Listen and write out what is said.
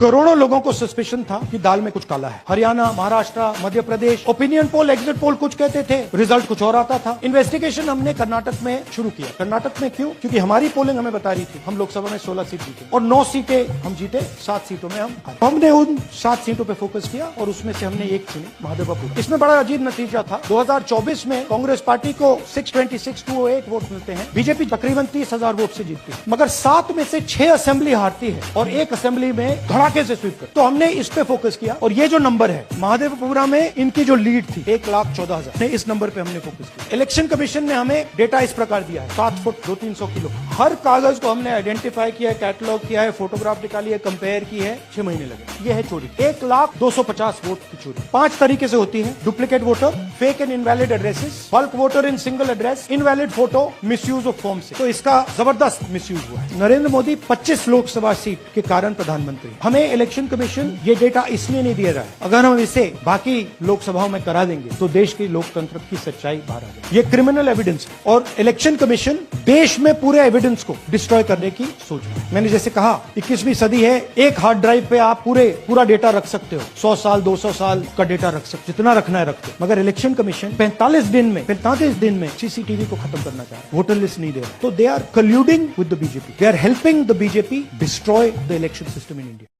करोड़ों लोगों को सस्पेशन था कि दाल में कुछ काला है। Haryana, Maharashtra, Madhya Pradesh, opinion poll, exit poll कुछ कहते थे, रिजल्ट कुछ और आता था। इन्वेस्टिगेशन हमने कर्नाटक में शुरू किया। कर्नाटक में क्यों? क्योंकि हमारी पोलिंग हमें बता रही थी हम लोकसभा में 16 सीट जीते और 9 सीटें हम जीते, 7 सीटों में हम हारे। हमने उन 7 सीटों पे फोकस किया और उसमें से हमने एक चुनी, महादेवपुर। इसमें बड़ा अजीब नतीजा था। 2024 में कांग्रेस पार्टी को 626,208 वोट मिलते हैं, बीजेपी तकरीबन 30,000 वोट से जीतती है, मगर 7 में से 6 असेंबली हारती है और एक असेंबली में धड़ाके से स्वीप कर। तो हमने इस पे फोकस किया और ये जो नंबर है महादेवपुरा में इनकी जो लीड थी 1,14,000, इस नंबर पे हमने फोकस किया। इलेक्शन कमीशन ने हमें डेटा इस प्रकार दिया है, 7 फुट 200-300 किलो। हर कागज को हमने आइडेंटिफाई किया, कैटलॉग किया है, फोटोग्राफ निकाली है, कंपेयर की है, 6 महीने लगे। ये है चोरी, 1,250 वोट की चोरी। 5 तरीके से होती है: duplicate voter, fake and invalid addresses, bulk voter in single address, invalid photo, misuse of form से। तो इसका जबरदस्त मिसयूज हुआ है। नरेंद्र मोदी 25 लोकसभा सीट के कारण प्रधानमंत्री। हमें इलेक्शन कमीशन ये डेटा इसलिए नहीं दे रहा है, अगर हम इसे बाकी लोकसभाओं में करा देंगे तो देश की लोकतंत्र की सच्चाई बाहर आ जाएगी। ये क्रिमिनल एविडेंस और इलेक्शन कमीशन देश में पूरे एविडेंस को डिस्ट्रॉय करने की सोच रहा है। मैंने जैसे कहा 21वीं सदी है, एक हार्ड ड्राइव पे आप पूरा डेटा रख सकते हो, 100 साल 200 साल का डेटा रख सकते, जितना रखना है रखते। मगर इलेक्शन कमीशन 45 दिन में सीसीटीवी को खत्म करना चाह रहा है, वोटर लिस्ट नहीं दे रहा। तो they are colluding with the BJP, they are helping the BJP destroy the election system in India.